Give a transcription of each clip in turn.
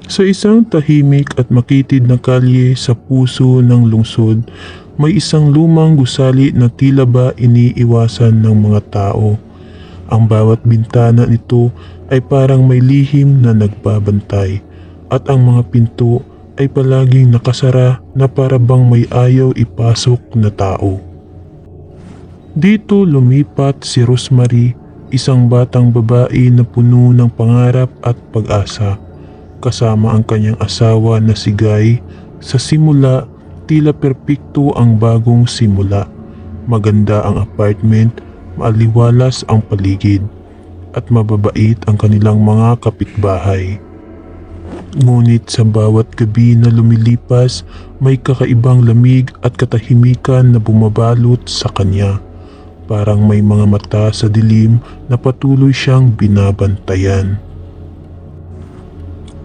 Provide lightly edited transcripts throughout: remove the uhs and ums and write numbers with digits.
Sa isang tahimik at makitid na kalye sa puso ng lungsod, may isang lumang gusali na tila ba iniiwasan ng mga tao. Ang bawat bintana nito ay parang may lihim na nagbabantay, at ang mga pinto ay palaging nakasara na para bang may ayaw ipasok na tao. Dito lumipat si Rosemary, isang batang babae na puno ng pangarap at pag-asa. Kasama ang kanyang asawa na si Guy. Sa simula, tila perpekto ang bagong simula. Maganda ang apartment, maaliwalas ang paligid, at mababait ang kanilang mga kapitbahay. Ngunit sa bawat gabi na lumilipas, may kakaibang lamig at katahimikan na bumabalot sa kanya. Parang may mga mata sa dilim na patuloy siyang binabantayan.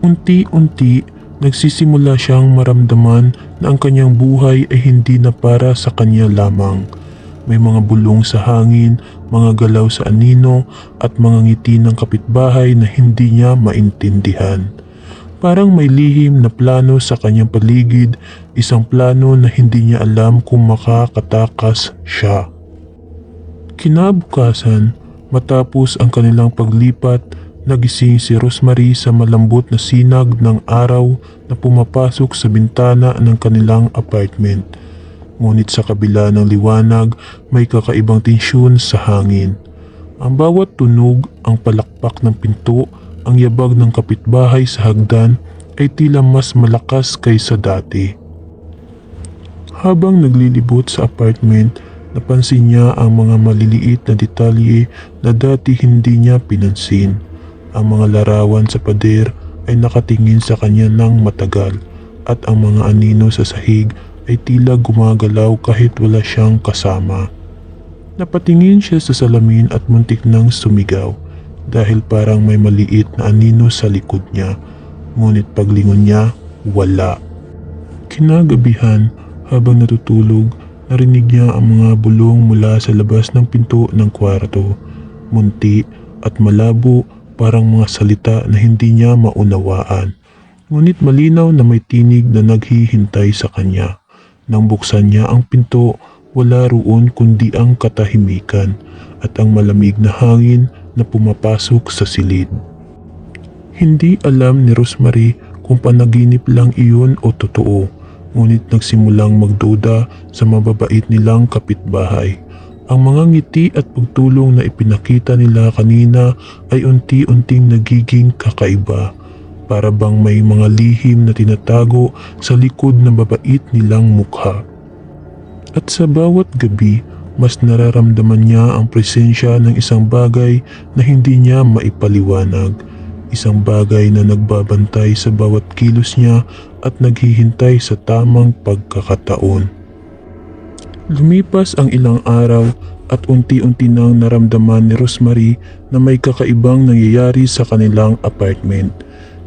Unti-unti, nagsisimula siyang maramdaman na ang kanyang buhay ay hindi na para sa kanya lamang. May mga bulong sa hangin, mga galaw sa anino, at mga ngiti ng kapitbahay na hindi niya maintindihan. Parang may lihim na plano sa kanyang paligid, isang plano na hindi niya alam kung makakatakas siya. Kinabukasan, matapos ang kanilang paglipat, nagising si Rosemary sa malambot na sinag ng araw na pumapasok sa bintana ng kanilang apartment. Ngunit sa kabila ng liwanag, may kakaibang tensyon sa hangin. Ang bawat tunog, ang palakpak ng pinto, ang yabag ng kapitbahay sa hagdan ay tila mas malakas kaysa dati. Habang naglilibot sa apartment, napansin niya ang mga maliliit na detalye na dati hindi niya pinansin. Ang mga larawan sa pader ay nakatingin sa kanya ng matagal, at ang mga anino sa sahig ay tila gumagalaw kahit wala siyang kasama. Napatingin siya sa salamin at muntik nang sumigaw dahil parang may maliit na anino sa likod niya, ngunit paglingon niya, wala. Kinagabihan, habang natutulog, narinig niya ang mga bulong mula sa labas ng pinto ng kwarto. Munti at malabo, parang mga salita na hindi niya maunawaan. Ngunit malinaw na may tinig na naghihintay sa kanya. Nang buksan niya ang pinto, wala roon kundi ang katahimikan at ang malamig na hangin na pumapasok sa silid. Hindi alam ni Rosemary kung panaginip lang iyon o totoo, ngunit nagsimulang magduda sa mababait nilang kapitbahay. Ang mga ngiti at pagtulong na ipinakita nila kanina ay unti-unting nagiging kakaiba. Para bang may mga lihim na tinatago sa likod ng mababait nilang mukha. At sa bawat gabi, mas nararamdaman niya ang presensya ng isang bagay na hindi niya maipaliwanag. Isang bagay na nagbabantay sa bawat kilos niya at naghihintay sa tamang pagkakataon. Lumipas ang ilang araw at unti-unti nang naramdaman ni Rosemary na may kakaibang nangyayari sa kanilang apartment.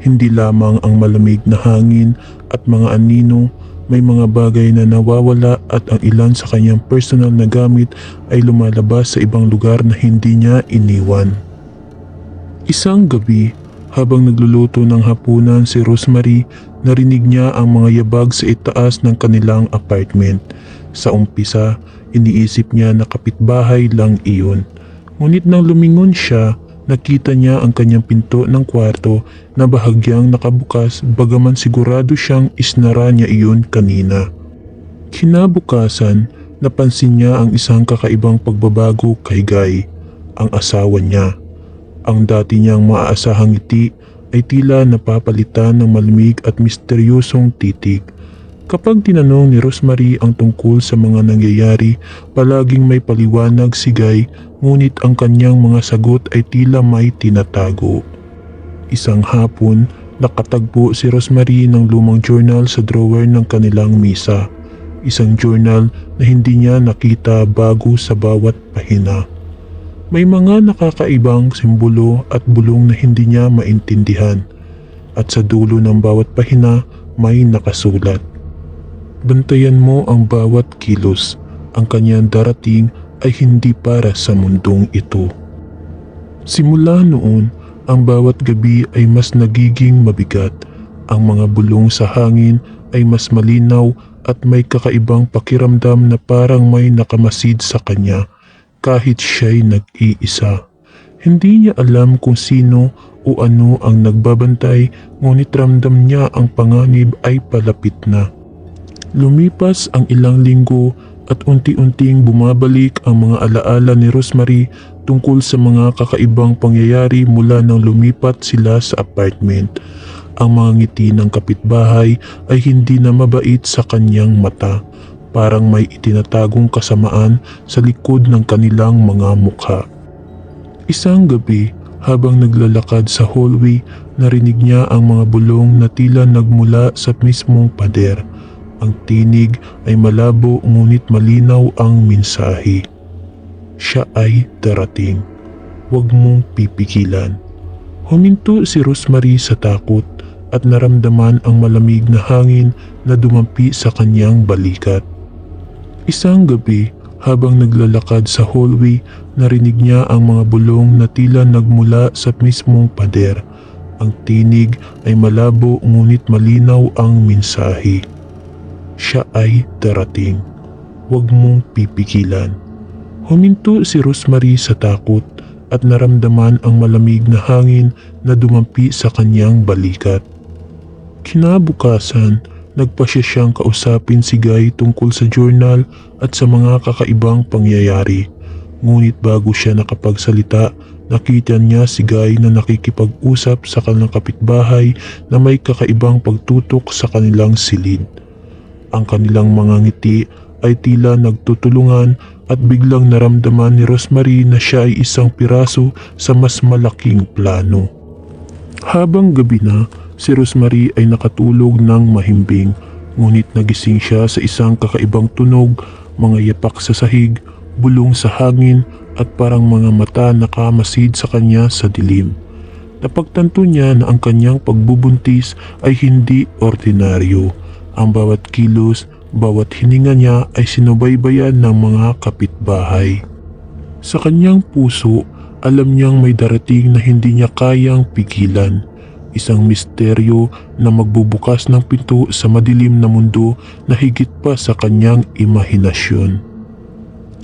Hindi lamang ang malamig na hangin at mga anino, may mga bagay na nawawala at ang ilan sa kanyang personal na gamit ay lumalabas sa ibang lugar na hindi niya iniwan. Isang gabi, habang nagluluto ng hapunan si Rosemary, narinig niya ang mga yabag sa itaas ng kanilang apartment. Sa umpisa, iniisip niya na kapitbahay lang iyon. Ngunit nang lumingon siya, nakita niya ang kanyang pinto ng kwarto na bahagyang nakabukas bagaman sigurado siyang isnara niya iyon kanina. Kinabukasan, napansin niya ang isang kakaibang pagbabago kay Guy, ang asawa niya. Ang dati niyang maaasahang ngiti ay tila napapalitan ng malamig at misteryosong titig. Kapag tinanong ni Rosemary ang tungkol sa mga nangyayari, palaging may paliwanag si Guy, ngunit ang kanyang mga sagot ay tila may tinatago. Isang hapon, nakatagpo si Rosemary ng lumang journal sa drawer ng kanilang misa. Isang journal na hindi niya nakita bago sa bawat pahina. May mga nakakaibang simbolo at bulong na hindi niya maintindihan. At sa dulo ng bawat pahina may nakasulat. Bantayan mo ang bawat kilos. Ang kanyang darating ay hindi para sa mundong ito. Simula noon, ang bawat gabi ay mas nagiging mabigat. Ang mga bulong sa hangin ay mas malinaw at may kakaibang pakiramdam na parang may nakamasid sa kanya kahit siya'y nag-iisa. Hindi niya alam kung sino o ano ang nagbabantay, ngunit ramdam niya ang panganib ay palapit na. Lumipas ang ilang linggo at unti-unting bumabalik ang mga alaala ni Rosemary tungkol sa mga kakaibang pangyayari mula nang lumipat sila sa apartment. Ang mga ngiti ng kapitbahay ay hindi na mabait sa kanyang mata. Parang may itinatagong kasamaan sa likod ng kanilang mga mukha. Isang gabi, habang naglalakad sa hallway, narinig niya ang mga bulong na tila nagmula sa mismong pader. Ang tinig ay malabo ngunit malinaw ang mensahe. Siya ay darating. Huwag mong pipigilan. Huminto si Rosemary sa takot at naramdaman ang malamig na hangin na dumampi sa kanyang balikat. Isang gabi, habang naglalakad sa hallway, narinig niya ang mga bulong na tila nagmula sa mismong pader. Ang tinig ay malabo ngunit malinaw ang mensahe. Siya ay darating. Huwag mong pipigilan. Huminto si Rosemary sa takot at naramdaman ang malamig na hangin na dumampi sa kanyang balikat. Kinabukasan, nagpasya siyang kausapin si Guy tungkol sa journal at sa mga kakaibang pangyayari. Ngunit bago siya nakapagsalita, nakita niya si Guy na nakikipag-usap sa kanilang kapitbahay na may kakaibang pagtutok sa kanilang silid. Ang kanilang mga ngiti ay tila nagtutulungan at biglang naramdaman ni Rosemary na siya ay isang piraso sa mas malaking plano. Habang gabi na, si Rosemary ay nakatulog ng mahimbing, ngunit nagising siya sa isang kakaibang tunog, mga yapak sa sahig, bulong sa hangin at parang mga mata nakamasid sa kanya sa dilim. Napagtanto niya na ang kanyang pagbubuntis ay hindi ordinaryo. Ang bawat kilos, bawat hininga niya ay sinubaybayan ng mga kapitbahay. Sa kanyang puso, alam niyang may darating na hindi niya kayang pigilan. Isang misteryo na magbubukas ng pinto sa madilim na mundo na higit pa sa kanyang imahinasyon.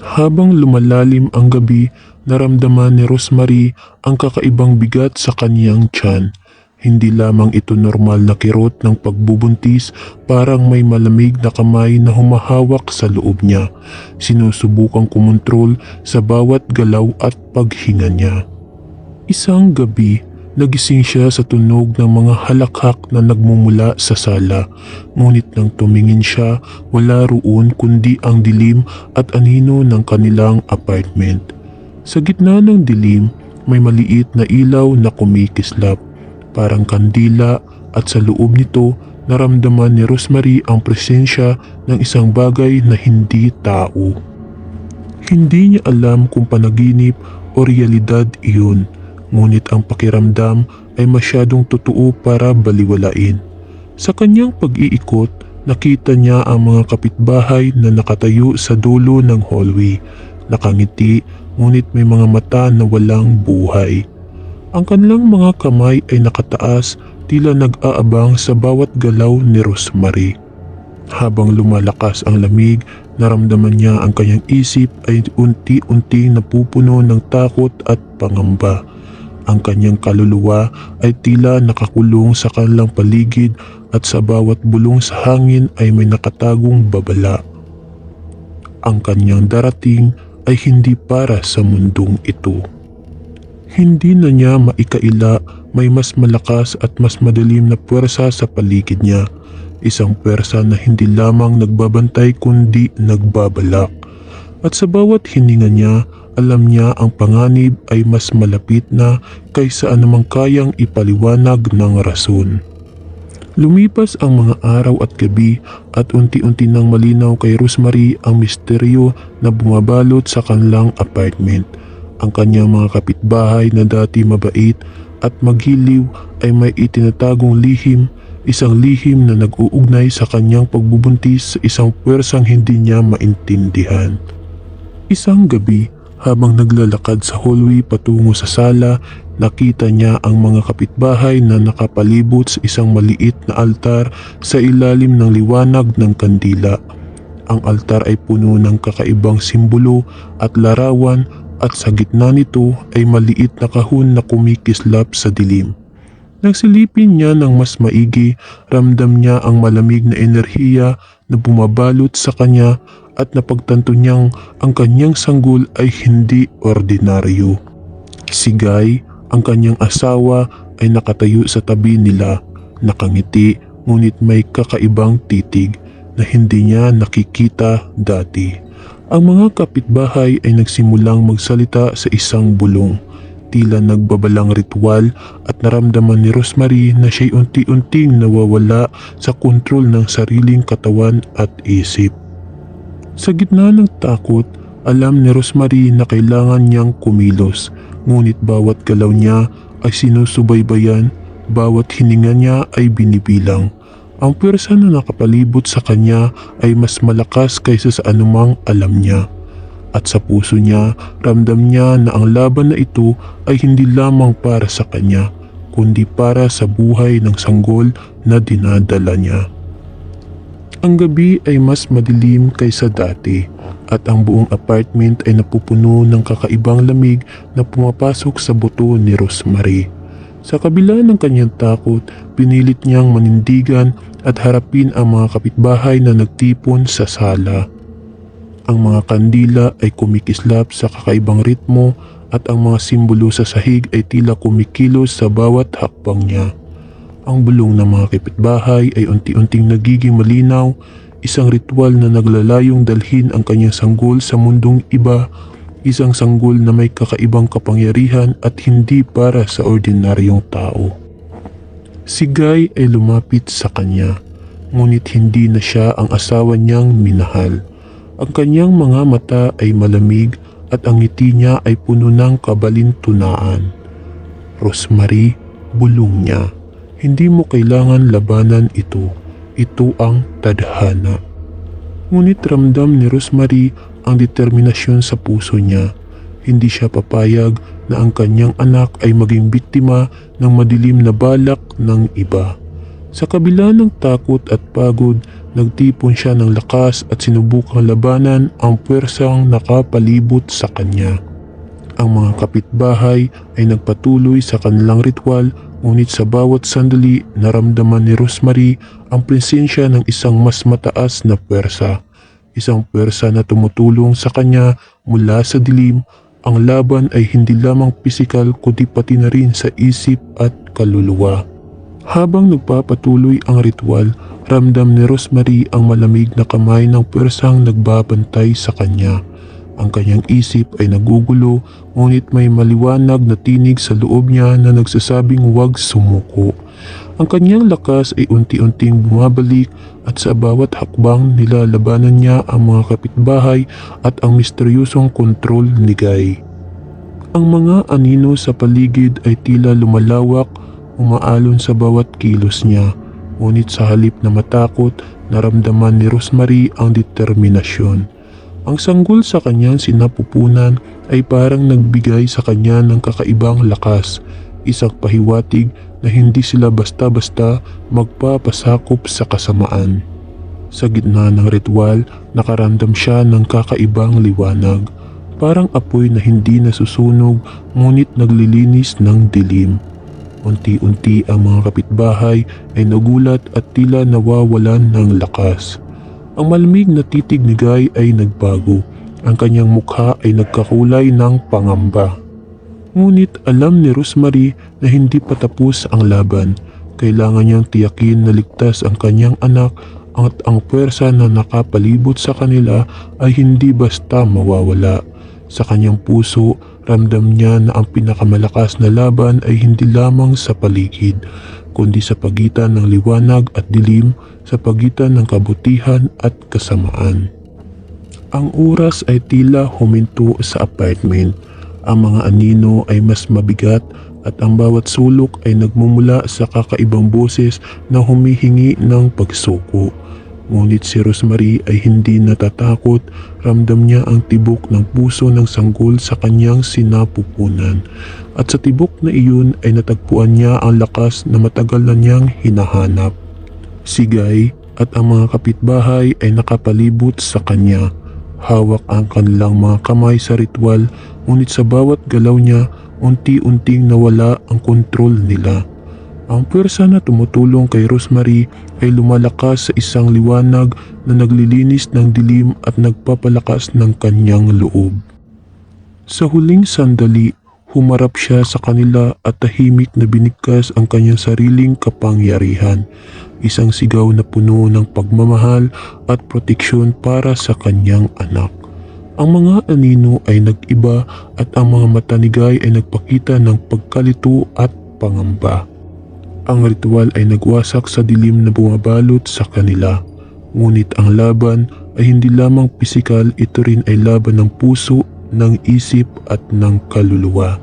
Habang lumalalim ang gabi, naramdaman ni Rosemary ang kakaibang bigat sa kanyang tiyan. Hindi lamang ito normal na kirot ng pagbubuntis, parang may malamig na kamay na humahawak sa loob niya. Sinusubukang kumontrol sa bawat galaw at paghinga niya. Isang gabi, nagising siya sa tunog ng mga halakhak na nagmumula sa sala. Ngunit nang tumingin siya, wala roon kundi ang dilim at anino ng kanilang apartment. Sa gitna ng dilim, may maliit na ilaw na kumikislap. Parang kandila, at sa loob nito, naramdaman ni Rosemary ang presensya ng isang bagay na hindi tao. Hindi niya alam kung panaginip o realidad iyon, ngunit ang pakiramdam ay masyadong totoo para baliwalain. Sa kanyang pag-iikot, nakita niya ang mga kapitbahay na nakatayo sa dulo ng hallway. Nakangiti, ngunit may mga mata na walang buhay. Ang kanilang mga kamay ay nakataas, tila nag-aabang sa bawat galaw ni Rosemary. Habang lumalakas ang lamig, naramdaman niya ang kanyang isip ay unti-unting napupuno ng takot at pangamba. Ang kanyang kaluluwa ay tila nakakulong sa kanilang paligid at sa bawat bulong sa hangin ay may nakatagong babala. Ang kanyang darating ay hindi para sa mundong ito. Hindi na niya maikaila, may mas malakas at mas madilim na puwersa sa paligid niya. Isang puwersa na hindi lamang nagbabantay kundi nagbabalak. At sa bawat hininga niya, alam niya ang panganib ay mas malapit na kaysa anumang kayang ipaliwanag ng rason. Lumipas ang mga araw at gabi at unti-unti nang malinaw kay Rosemary ang misteryo na bumabalot sa kanilang apartment. Ang kanyang mga kapitbahay na dati mabait at maghiliw ay may itinatagong lihim, isang lihim na nag-uugnay sa kanyang pagbubuntis sa isang puwersang hindi niya maintindihan. Isang gabi, Habang naglalakad sa hallway patungo sa sala, nakita niya ang mga kapitbahay na nakapalibot sa isang maliit na altar sa ilalim ng liwanag ng kandila. Ang altar ay puno ng kakaibang simbolo at larawan at sa gitna nito ay maliit na kahon na kumikislap sa dilim. Nang silipin niya ng mas maigi, ramdam niya ang malamig na enerhiya na bumabalot sa kanya at napagtanto niyang ang kanyang sanggol ay hindi ordinaryo. Si Guy, ang kanyang asawa, ay nakatayo sa tabi nila, nakangiti ngunit may kakaibang titig na hindi niya nakikita dati. Ang mga kapitbahay ay nagsimulang magsalita sa isang bulong, tila nagbabalang ritual, at naramdaman ni Rosemary na siya'y unti-unting nawawala sa kontrol ng sariling katawan at isip. Sa gitna ng takot, alam ni Rosemary na kailangan niyang kumilos, ngunit bawat galaw niya ay sinusubaybayan, bawat hininga niya ay binibilang. Ang pwersa na nakapalibot sa kanya ay mas malakas kaysa sa anumang alam niya. At sa puso niya, ramdam niya na ang laban na ito ay hindi lamang para sa kanya, kundi para sa buhay ng sanggol na dinadala niya. Ang gabi ay mas madilim kaysa dati at ang buong apartment ay napupuno ng kakaibang lamig na pumapasok sa buto ni Rosemary. Sa kabila ng kanyang takot, pinilit niyang manindigan at harapin ang mga kapitbahay na nagtipon sa sala. Ang mga kandila ay kumikislap sa kakaibang ritmo at ang mga simbolo sa sahig ay tila kumikilos sa bawat hakbang niya. Ang bulong ng mga kapitbahay ay unti-unting nagiging malinaw, isang ritual na naglalayong dalhin ang kanyang sanggol sa mundong iba, isang sanggol na may kakaibang kapangyarihan at hindi para sa ordinaryong tao. Si Guy ay lumapit sa kanya, ngunit hindi na siya ang asawa niyang minahal. Ang kanyang mga mata ay malamig at ang ngiti niya ay puno ng kabalintunaan. Rosemary, bulong niya. Hindi mo kailangan labanan ito. Ito ang tadhana. Ngunit ramdam ni Rosemary ang determinasyon sa puso niya. Hindi siya papayag na ang kanyang anak ay maging biktima ng madilim na balak ng iba. Sa kabila ng takot at pagod, nagtipon siya ng lakas at sinubukang labanan ang puwersang nakapalibot sa kanya. Ang mga kapitbahay ay nagpatuloy sa kanilang ritual, ngunit sa bawat sandali naramdaman ni Rosemary ang presensya ng isang mas mataas na puwersa. Isang puwersa na tumutulong sa kanya mula sa dilim. Ang laban ay hindi lamang pisikal kundi pati na rin sa isip at kaluluwa. Habang nagpapatuloy ang ritual, ramdam ni Rosemary ang malamig na kamay ng puwersang nagbabantay sa kanya. Ang kanyang isip ay nagugulo, ngunit may maliwanag na tinig sa loob niya na nagsasabing huwag sumuko. Ang kanyang lakas ay unti-unting bumabalik at sa bawat hakbang nilalabanan niya ang mga kapitbahay at ang misteryosong kontrol ni Guy. Ang mga anino sa paligid ay tila lumalawak, umaalon sa bawat kilos niya. Ngunit sa halip na matakot, naramdaman ni Rosemary ang determinasyon. Ang sanggol sa kanyang sinapupunan ay parang nagbigay sa kanya ng kakaibang lakas, isang pahiwatig na hindi sila basta-basta magpapasakop sa kasamaan. Sa gitna ng ritual, nakaramdam siya ng kakaibang liwanag, parang apoy na hindi nasusunog ngunit naglilinis ng dilim. Unti-unti ang mga kapitbahay ay nagulat at tila nawawalan ng lakas. Ang malamig na titig ni Guy ay nagbago. Ang kanyang mukha ay nagkakulay ng pangamba. Ngunit alam ni Rosemary na hindi pa tapos ang laban. Kailangan niyang tiyakin na ligtas ang kanyang anak at ang puwersa na nakapalibot sa kanila ay hindi basta mawawala. Sa kanyang puso, ramdam niya na ang pinakamalakas na laban ay hindi lamang sa paligid, kundi sa pagitan ng liwanag at dilim, sa pagitan ng kabutihan at kasamaan. Ang oras ay tila huminto sa apartment. Ang mga anino ay mas mabigat at ang bawat sulok ay nagmumula sa kakaibang boses na humihingi ng pagsuko. Ngunit si Rosemary ay hindi natatakot, ramdam niya ang tibok ng puso ng sanggol sa kanyang sinapupunan. At sa tibok na iyon ay natagpuan niya ang lakas na matagal na niyang hinahanap. Si Guy at ang mga kapitbahay ay nakapalibot sa kanya. Hawak ang kanilang mga kamay sa ritual, ngunit sa bawat galaw niya, unti-unting nawala ang kontrol nila. Ang pwersa na tumutulong kay Rosemary ay lumalakas sa isang liwanag na naglilinis ng dilim at nagpapalakas ng kanyang loob. Sa huling sandali, humarap siya sa kanila at tahimik na binigkas ang kanyang sariling kapangyarihan. Isang sigaw na puno ng pagmamahal at proteksyon para sa kanyang anak. Ang mga anino ay nag-iba at ang mga mata ni Guy ay nagpakita ng pagkalito at pangamba. Ang ritual ay nagwasak sa dilim na bumabalot sa kanila. Ngunit ang laban ay hindi lamang pisikal, ito rin ay laban ng puso, ng isip at ng kaluluwa.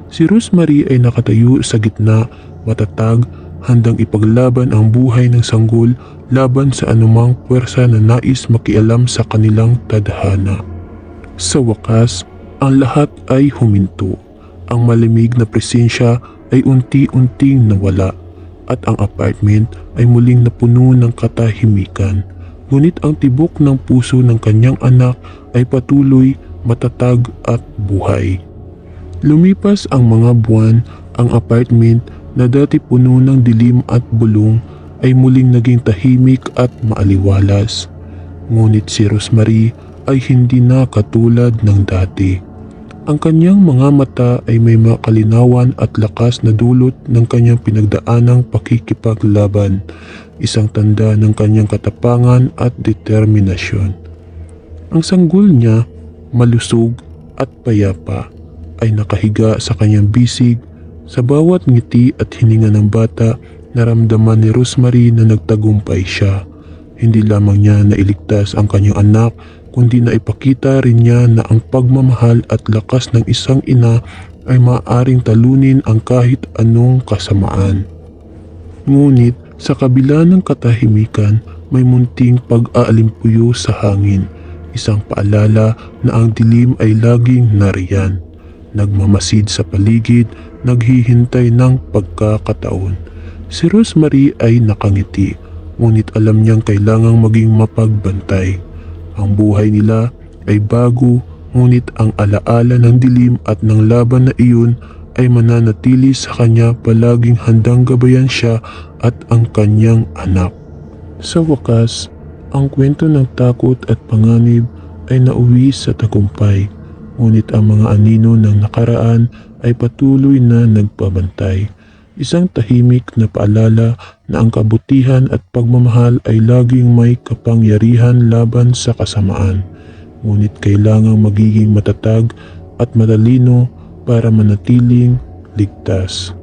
Si Rosemary ay nakatayo sa gitna, matatag, handang ipaglaban ang buhay ng sanggol laban sa anumang puwersa na nais makialam sa kanilang tadhana. Sa wakas, ang lahat ay huminto. Ang malamig na presensya ay unti-unting nawala at ang apartment ay muling napuno ng katahimikan. Ngunit ang tibok ng puso ng kanyang anak ay patuloy, matatag at buhay. Lumipas ang mga buwan, ang apartment na dati puno ng dilim at bulong ay muling naging tahimik at maaliwalas. Ngunit si Rosemary ay hindi na katulad ng dati. Ang kanyang mga mata ay may makalinawan at lakas na dulot ng kanyang pinagdaanang pakikipaglaban, isang tanda ng kanyang katapangan at determinasyon. Ang sanggol niya, malusog at payapa, ay nakahiga sa kanyang bisig. Sa bawat ngiti at hininga ng bata, naramdaman ni Rosemary na nagtagumpay siya. Hindi lamang niya nailigtas ang kanyang anak, kundi naipakita rin niya na ang pagmamahal at lakas ng isang ina ay maaaring talunin ang kahit anong kasamaan. Ngunit sa kabila ng katahimikan, may munting pag-aalimpuyo sa hangin, isang paalala na ang dilim ay laging nariyan, nagmamasid sa paligid, naghihintay ng pagkakataon. Si Rosemary ay nakangiti, ngunit alam niyang kailangang maging mapagbantay. Ang buhay nila ay bago, ngunit ang alaala ng dilim at ng laban na iyon ay mananatili sa kanya, palaging handang gabayan siya at ang kanyang anak. Sa wakas, ang kwento ng takot at panganib ay nauwi sa tagumpay, ngunit ang mga anino ng nakaraan ay patuloy na nagpabantay. Isang tahimik na paalala na ang kabutihan at pagmamahal ay laging may kapangyarihan laban sa kasamaan, ngunit kailangang magiging matatag at matalino para manatiling ligtas.